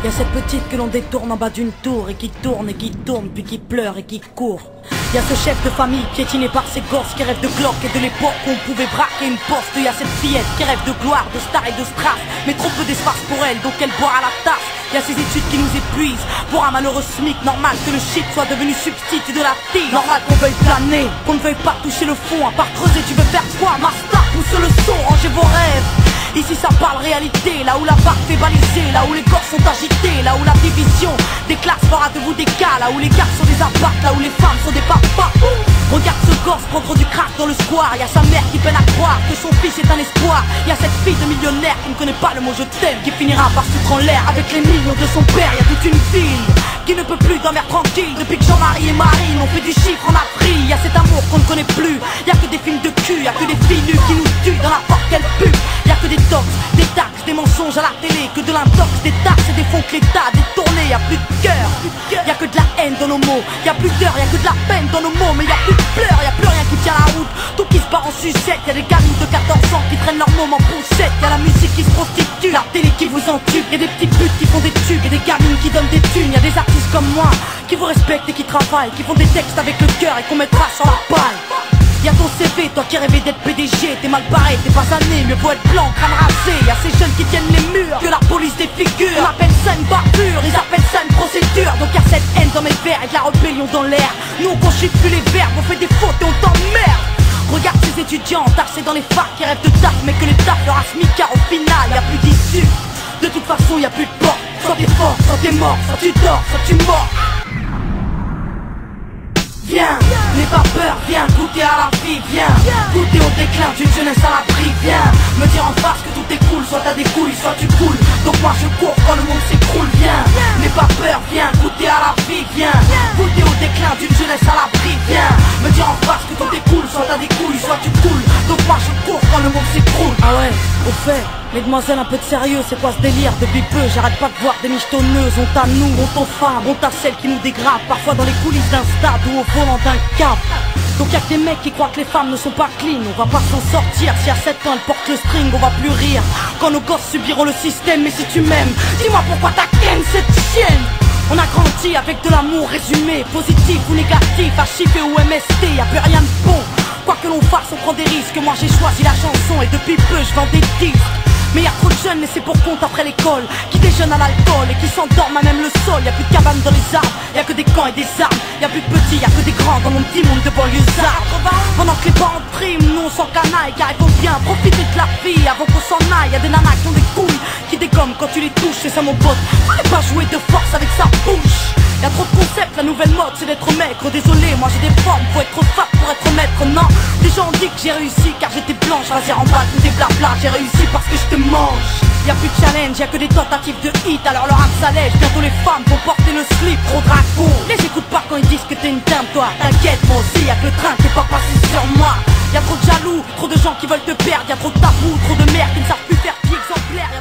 Y'a cette petite que l'on détourne en bas d'une tour et qui tourne puis qui pleure et qui court. Y'a ce chef de famille piétiné par ses gosses qui rêve de glock et de l'époque où on pouvait braquer une poste. Y'a cette fillette qui rêve de gloire, de star et de strass, mais trop peu d'espace pour elle, donc elle boit à la tasse. Y'a ces études qui nous épuisent pour un malheureux SMIC. Normal que le shit soit devenu substitut de la tige. Normal qu'on veuille planer, qu'on ne veuille pas toucher le fond. À part creuser, tu veux faire quoi? Master, pousse le son, rangez vos rêves. Ici ça parle réalité, là où la barre fait baliser, là où les corps sont agités, là où la division des classes fera de vous des cas, là où les gars sont des apparts, là où les femmes sont des papas. Regarde ce gosse prendre du crack dans le square. Y'a sa mère qui peine à croire que son fils est un espoir. Y'a cette fille de millionnaire qui ne connaît pas le mot je t'aime, qui finira par se foutre en l'air avec les millions de son père. Y'a toute une ville qui ne peut plus dormir tranquille depuis que Jean-Marie et Marine ont fait du chiffre en Afrique. Y'a cet amour qu'on ne connaît plus, y'a que des films de cul, y'a que des filles nues qui nous tuent dans la porte qu'elle pue. Y'a que des tox, des taxes, des mensonges à la télé, que de l'intox, des taxes et des fonds que l'État a détournés. Y'a plus de cœur, y'a que de la haine dans nos mots. Y'a plus d'heures, y'a que de la peine dans nos mots. Mais y'a plus de pleurs, y'a plus rien qui tient la route. Tout qui se barre en sucette, y'a des gamines de 14 ans qui traînent leur môme en poussette. Y'a la musique qui se prostitue, la télé qui vous entube. Y'a des petites putes qui font des tubes, y'a des gamines qui donnent des thunes. Y'a des artistes comme moi qui vous respectent et qui travaillent, qui font des textes avec le cœur et qu'on mettra sur la paille. Y'a ton CV, toi qui rêvais d'être PDG, t'es mal barré, t'es pas sané, mieux vaut être blanc, crâne rasé. Y'a ces jeunes qui tiennent les murs, que la police défigure. On appelle ça une barbure, ils appellent ça une procédure. Donc y'a cette haine dans mes vers et de la rébellion dans l'air. Nous on conchute plus les verbes, on fait des fautes et on t'emmerde. Regarde ces étudiants tassés dans les facs qui rêvent de taf, mais que les taf leur a smicard au final, y'a plus d'issue. De toute façon y'a plus de porte, soit t'es fort, soit t'es mort, soit tu dors, soit tu mords. Viens, n'aie pas peur, viens goûter à la vie, viens goûter au déclin d'une jeunesse à l'abri, viens me dire en face que tout est cool, soit t'as des couilles, soit tu coules. Donc moi je cours quand le monde s'écroule, viens, n'aie pas peur, viens goûter à la vie, viens goûter au déclin d'une jeunesse à l'abri, viens me dire en face que tout est cool, soit t'as des couilles, soit tu coules. Donc moi je cours quand le monde s'écroule. Ah ouais, au fait, mesdemoiselles, un peu de sérieux, c'est quoi ce délire? Depuis peu, j'arrête pas de voir des michetonneuses. Honte à nous, honte aux femmes, honte à celles qui nous dégradent, parfois dans les coulisses d'un stade ou au volant d'un cap. Donc y'a que des mecs qui croient que les femmes ne sont pas clean. On va pas s'en sortir, si à 7 ans elle porte le string, on va plus rire quand nos gosses subiront le système. Mais si tu m'aimes, dis-moi pourquoi t'as ken cette chienne. On a grandi avec de l'amour résumé, positif ou négatif, HIV ou MST, y'a plus rien de bon. Quoi que l'on fasse, on prend des risques. Moi j'ai choisi la chanson et depuis peu je vends des disques. Mais y'a trop de jeunes laissés pour compte après l'école, qui déjeunent à l'alcool et qui s'endorment à même le sol. Y'a plus de cabanes dans les arbres, y'a que des camps et des armes. Y'a plus de petits, y'a que des grands dans mon petit monde de banlieusards. Pendant que les parents priment, nous on s'en canaille, car il faut bien profiter de la vie avant qu'on s'en aille. Y'a des nanas qui ont des couilles, qui dégomment quand tu les touches. C'est ça mon pote, fallait pas jouer de force avec sa bouche. Y'a trop de concepts, la nouvelle mode c'est d'être maigre. Désolé, moi j'ai des formes, faut être fat pour être maître. Non, les gens ont dit que j'ai réussi car j'étais blanche. Rasé en bas, tout des blabla, j'ai réussi parce que je te mange. Y'a plus de challenge, y'a que des tentatives de hit. Alors leur âme s'allège, bientôt les femmes vont porter le slip. Trop dragon, les écoute pas quand ils disent que t'es une dame toi. T'inquiète, moi aussi, y'a que le train qui est pas passé sur moi. Y'a trop de jaloux, trop de gens qui veulent te perdre. Y'a trop de tabous, trop de mères qui ne savent plus faire pied exemplaire.